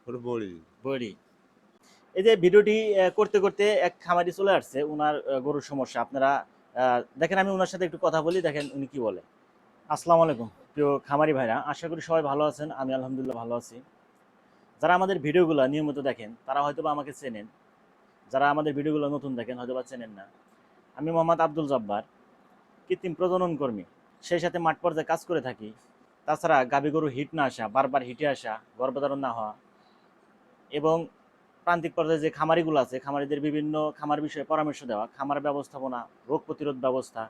ওর বড়ি। বড়ি। এই যে ভিডিওটি করতে করতে এক খামারি চলে আসছে, উনার গরুর সমস্যা আপনারা দেখেন। আমি উনার সাথে একটু কথা বলি, দেখেন উনি কি বলে। আসসালামু আলাইকুম প্রিয় খামারি ভাইরা, আশা করি সবাই ভালো আছেন। আমি আলহামদুলিল্লাহ ভালো আছি। যারা আমাদের ভিডিওগুলো নিয়মিত দেখেন তারা হয়তোবা আমাকে চেনেন, যারা আমাদের ভিডিওগুলো নতুন দেখেন হয়তোবা চেনেন না। আমি মোহাম্মদ আব্দুল জব্বার, কৃত্রিম প্রজনন কর্মী। সেই সাথে মাঠ পর্যায়ে কাজ করে থাকি। তাছাড়া গাভী গরু হিট না আসা, বারবার হিটে আসা, গর্ভধারণ না হওয়া এবং প্রান্তিক পর্যায়ে যে খামারিগুলো আছে খামারিদের বিভিন্ন খামার বিষয়ে পরামর্শ দেওয়া, খামার ব্যবস্থাপনা, রোগ প্রতিরোধ ব্যবস্থা,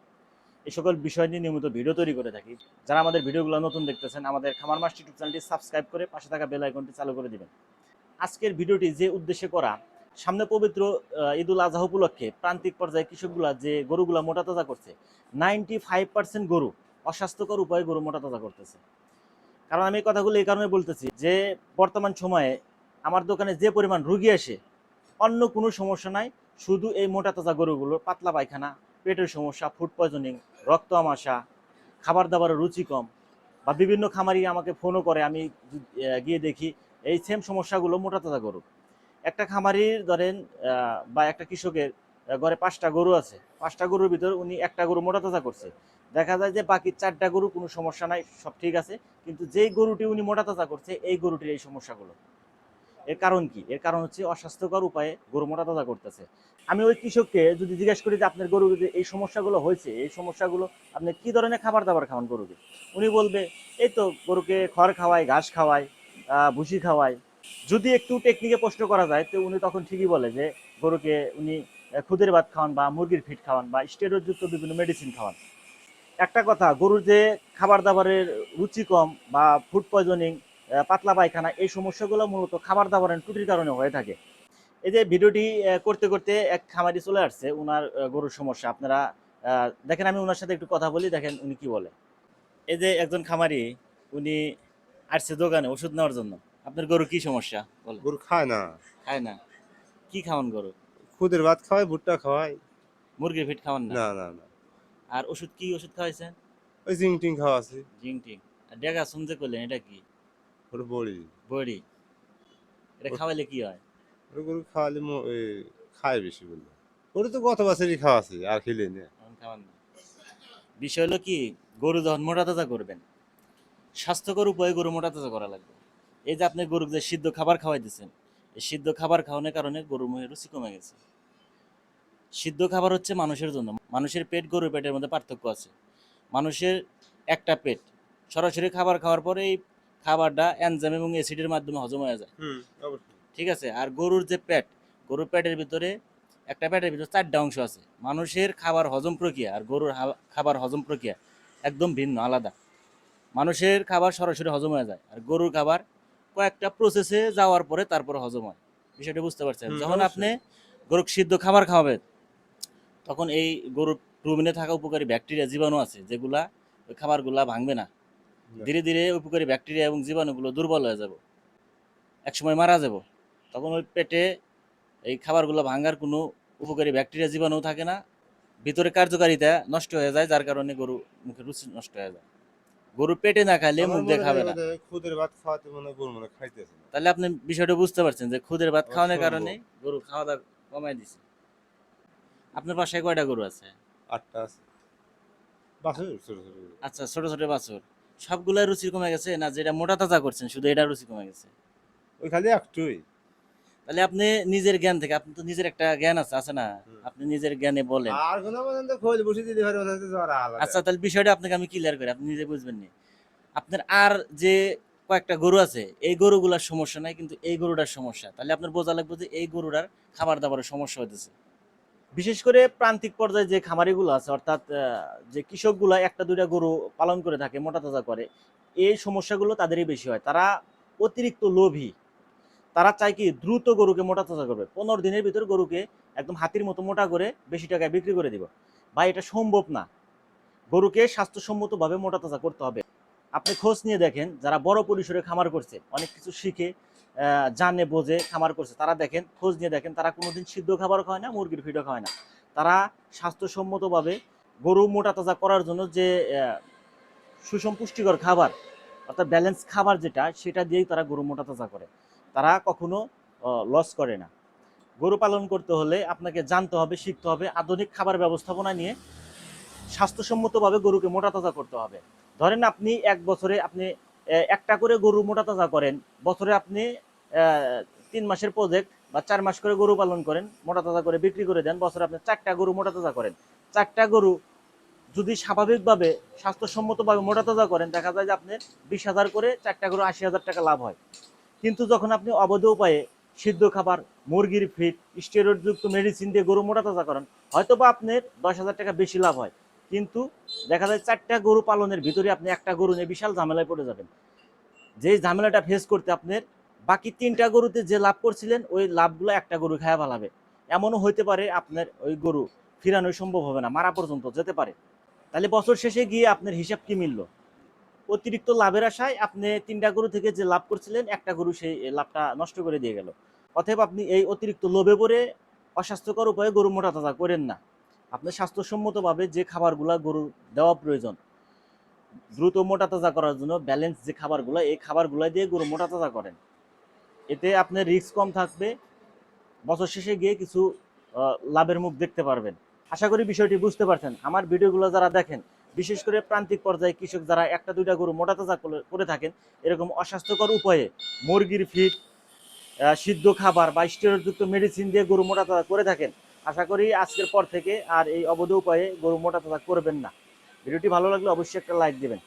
এই সকল বিষয় নিয়ে নিয়মিত ভিডিও তৈরি করে থাকি। যারা আমাদের ভিডিওগুলো নতুন দেখতেছেন, আমাদের খামার মাস্টার ইউটিউব চ্যানেলটি সাবস্ক্রাইব করে পাশে থাকা বেল আইকনটি চালু করে দিবেন। আজকের ভিডিওটি যে উদ্দেশ্যে করা, সামনে পবিত্র ঈদুল আজহা উপলক্ষে প্রান্তিক পর্যায়ে কৃষকগুলা যে গরুগুলা মোটা তাজা করছে, 95% গরু অস্বাস্থ্যকর উপায়ে গরু মোটা তাজা করতেছে। কারণ আমি এই কথাগুলো এই কারণে বলতেছি যে বর্তমান সময়ে আমার দোকানে যে পরিমাণ রুগী আসে, অন্য কোনো সমস্যা নাই, শুধু এই মোটা তাজা গরুগুলোর পাতলা পায়খানা, পেটের সমস্যা, ফুড পয়জনিং, রক্ত আমাশা, খাবার দাবারের রুচি কম, বা বিভিন্ন খামারি আমাকে ফোনও করে, আমি গিয়ে দেখি এই সেম সমস্যাগুলো মোটা তাজা গরু। একটা খামারির ধরেন বা একটা কৃষকের ঘরে 5টা গরু আছে, 5টা গরুর ভিতর উনি একটা গরু মোটা তাজা করছে। দেখা যায় যে বাকি 4টা গরু কোনো সমস্যা নাই, সব ঠিক আছে, কিন্তু যেই গরুটি উনি মোটা তাজা করছে এই গরুটির এই সমস্যাগুলো। এর কারণ কি? এর কারণ হচ্ছে অস্বাস্থ্যকর উপায়ে গরু মোটা তাজা করতেছে। আমি ওই কৃষককে যদি জিজ্ঞেস করি যে আপনার গরু যে এই সমস্যাগুলো হয়েছে, এই সমস্যাগুলো আপনি কি ধরনের খাবার দাবার খাওয়ান গরুকে, উনি বলবে এই তো গরুকে খড় খাওয়াই, ঘাস খাওয়াই, ভুসি খাওয়াই। যদি একটু টেকনিকে প্রশ্ন করা যায় তো উনি তখন ঠিকই বলে যে গরুকে উনি খুদের ভাত খাওয়ান বা মুরগির ফিট খাওয়ান বা স্টেরয়েডযুক্ত বিভিন্ন মেডিসিন খাওয়ান। একটা কথা, গরুর যে খাবার দাবারের রুচি কম বা ফুড পয়জনিং, পাতলা পায়খানা, এই সমস্যাগুলো মূলত খাবার দাবারের ত্রুটির কারণে হয়ে থাকে। এই যে ভিডিওটি করতে করতে এক খামারি চলে আসছে, উনার গরুর সমস্যা আপনারা দেখেন। আমি উনার সাথে একটু কথা বলি, দেখেন উনি কি বলে। এই যে একজন খামারি, উনি আসছে দোকানে ওষুধ নেওয়ার জন্য। আপনার গরু কি সমস্যা বলে? গরু খায় না। খায় না? কি খাওয়ান গরু? খুদের ভাত খাওয়াই, ভুট্টা খাওয়াই। মুরগির ফিট খাওয়ান না? না না না। আর ওষুধ কি ওষুধ খাওয়াইছেন? ওই জিং টিং খাওয়া আছে। জিং টিং। আর ডেগা শুনতে করলেন, এটা কি? ওর বড়ি। বড়ি। এটা খাওয়াইলে কি হয়? ওর গরু খাওয়ালে খায় বেশি বললো। ওর তো গত বছরই খাওয়া আছে, আর খেলে না। এখন খাওয়ান না। বিষয় হলো কি, গরু যখন মোটা তাজা করবেন, স্বাস্থ্যকর উপায়ে গরু মোটা তাজা করা লাগবে। এই যে আপনি গরুকে যে সিদ্ধ খাবার খাওয়াই দিচ্ছেন, এই সিদ্ধ খাবার খাওয়ানোর কারণে গরুর মুখে রুচি কমে গেছে। সিদ্ধ খাবার হচ্ছে মানুষের জন্য, মানুষের পেট গরুর পেটের মধ্যে পার্থক্য আছে। মানুষের একটা পেট, সরাসরি খাবার খাওয়ার পরে এই খাবারটা এনজাইম এবং অ্যাসিডের মাধ্যমে হজম হয়ে যায়, অবশ্যই। ঠিক আছে। আর গরুর যে পেট, গরুর পেটের ভিতরে একটা পেটের ভিতরে 4টা অংশ আছে। মানুষের খাবার হজম প্রক্রিয়া আর গরুর খাবার হজম প্রক্রিয়া একদম ভিন্ন, আলাদা। মানুষের খাবার সরাসরি হজম হয়ে যায়, আর গরুর খাবার কয়েকটা প্রসেসে যাওয়ার পরে তারপরে হজম হয়। বিষয়টা বুঝতে পারছেন? যখন আপনি অবশ্যই। গরুকে সিদ্ধ খাবার খাওয়াবেন, তখন এই গরুর রুমিনে থাকা উপকারী ব্যাকটেরিয়া, জীবাণু আছে যেগুলা ওই খাবারগুলা ভাঙবে না। না। ধীরে ধীরে উপকারী ব্যাকটেরিয়া এবং জীবাণুগুলো দুর্বল হয়ে যাব, একসময় মারা যাব। তখন ওই পেটে এই খাবারগুলো ভাঙার কোনো উপকারী ব্যাকটেরিয়া, জীবাণু থাকে না, ভিতরে কার্যকারিতা নষ্ট হয়ে যায়, যার কারণে গরু মুখে রুচি নষ্ট হয়ে যায়। গরু পেটে না খাইলে আমার মুখ দিয়ে মনে হয় খাবে না। বোধহয় খুদের ভাত খাওয়াতে মনে হয় গরু মনে হয় খাইতেছে না। তাহলে আপনি বিষয়টা বুঝতে পারছেন যে খুদের ভাত খাওয়ানোর কারণে অসম্ভব। গরু খাওয়া দাওয়া কমায় দিছে। আপনার বাসায় কয়টা গরু আছে? 8টা আছে। বাছুর ছোট ছোট গরু। আচ্ছা, ছোট ছোট বাছুর। সবগুলা রুচি কমে গেছে না যেটা মোটা তাজা করছেন শুধু এটা রুচি কমে গেছে? ওই খালি একটুই। তাহলে আপনি নিজের জ্ঞান থেকে, আপনি তো নিজের একটা জ্ঞান আছে আছে না, আপনি নিজের জ্ঞানে বলেন। আর কোনো পর্যন্ত খোল বসে দিতে পারে মনে হচ্ছে জ্বর আলাদা। আচ্ছা, তাহলে বিষয়টা আপনাকে আমি ক্লিয়ার করি, আপনি নিজে বুঝবেন নি। আপনার আর যে কয়েকটা গরু আছে এই গরুগুলার সমস্যা নাই, কিন্তু এই গরুটার সমস্যা। তাহলে আপনার বোঝা লাগবে যে এই গরুটার খাবার দাবারের সমস্যা হতেছে। বিশেষ করে প্রান্তিক পর্যায়ে যে খামারিগুলো আছে, অর্থাৎ যে কৃষকগুলো একটা দুইটা গরু পালন করে থাকে, মোটা তাজা করে, এই সমস্যাগুলো তাদেরই বেশি হয়। তারা অতিরিক্ত লোভী। তারা চায় কি দ্রুত গরুকে মোটা তাজা করবে, 15 দিনের ভিতর গরুকে একদম হাতির মতো মোটা করে বেশি টাকায় বিক্রি করে দিব। ভাই, এটা সম্ভব না। গরুকে স্বাস্থ্যসম্মতভাবে মোটা তাজা করতে হবে। আপনি খোঁজ নিয়ে দেখেন, যারা বড় পরিসরে খামার করছে, অনেক কিছু শিখে জানে বোঝে খামার করছে, তারা দেখেন, খোঁজ নিয়ে দেখেন, তারা কোনোদিন সিদ্ধ খাবার খায় না, মুরগির ফিডও খায় না। তারা স্বাস্থ্যসম্মতভাবে গরু মোটা তাজা করার জন্য যে সুষম পুষ্টিকর খাবার, অর্থাৎ ব্যালেন্স খাবার যেটা, সেটা দিয়েই তারা গরু মোটা তাজা করে। তারা কখনো লস করে না। গরু পালন করতে হলে আপনাকে জানতে হবে, শিখতে হবে, আধুনিক খাবার ব্যবস্থাপনা নিয়ে স্বাস্থ্যসম্মতভাবে গরুকে মোটা তাজা করতে হবে। ধরেন আপনি এক বছরে আপনি একটা করে গরু মোটা তাজা করেন, বছরে আপনি 3 মাসের প্রজেক্ট বা 4 মাস করে গরু পালন করেন, মোটা তাজা করে বিক্রি করে দেন, বছরে আপনি 4টা গরু মোটা তাজা করেন। 4টা গরু যদি স্বাভাবিকভাবে স্বাস্থ্যসম্মতভাবে মোটা তাজা করেন, দেখা যায় যে আপনার 20,000 করে 4টা গরু 80,000 টাকা লাভ হয়। কিন্তু যখন আপনি অবৈধ উপায়ে সিদ্ধ খাবার, মুরগির ফিড, স্টেরয়েডযুক্ত মেডিসিন দিয়ে গরু মোটা তাজা করেন, হয়তো বা আপনার 10,000 টাকা বেশি লাভ হয়, কিন্তু দেখা যায় 4টা গরু পালনের ভিতরে আপনি একটা গরু নিয়ে বিশাল ঝামেলায় পড়ে যাবেন। যে ঝামেলাটা ফেস করতে আপনার বাকি 3টা গরুতে যে লাভ করছিলেন ওই লাভগুলো একটা গরু খায়া ফেলাবে। এমনও হইতে পারে আপনার ওই গরু ফিরানো সম্ভব হবে না, মারা পর্যন্ত যেতে পারে। তাহলে বছর শেষে গিয়ে আপনার হিসাব কি মিলল? অতিরিক্ত লাভের আশায় আপনি 3টা গরু থেকে যে লাভ করছিলেন একটা গরু সেই লাভটা নষ্ট করে দিয়ে গেল। অতএব আপনি এই অতিরিক্ত লোভে পড়ে অস্বাস্থ্যকর উপায়ে গরু মোটা তাজা করেন না। আপনার স্বাস্থ্যসম্মতভাবে যে খাবারগুলা গরু দেওয়া প্রয়োজন দ্রুত মোটা তাজা করার জন্য, ব্যালেন্স যে খাবারগুলো, এই খাবারগুলো দিয়ে গরু মোটা তাজা করেন। এতে আপনার রিস্ক কম থাকবে, বছর শেষে গিয়ে কিছু লাভের মুখ দেখতে পারবেন। আশা করি বিষয়টি বুঝতে পারছেন। আমার ভিডিওগুলো যারা দেখেন, বিশেষ করে প্রান্তিক পর্যায়ে কৃষক যারা একটা দুইটা গরু মোটা তাজা করে থাকেন, এরকম অস্বাস্থ্যকর উপায়ে মুরগির ফিড, সিদ্ধ খাবার বা স্টেরয়েডযুক্ত মেডিসিন দিয়ে গরু মোটা তাজা করে থাকেন, আশা করি আজকের পর থেকে আর এই অবৈধ উপায়ে গরু মোটা তাজা করবেন না। ভিডিওটি ভালো লাগলে অবশ্যই একটা লাইক দেবেন।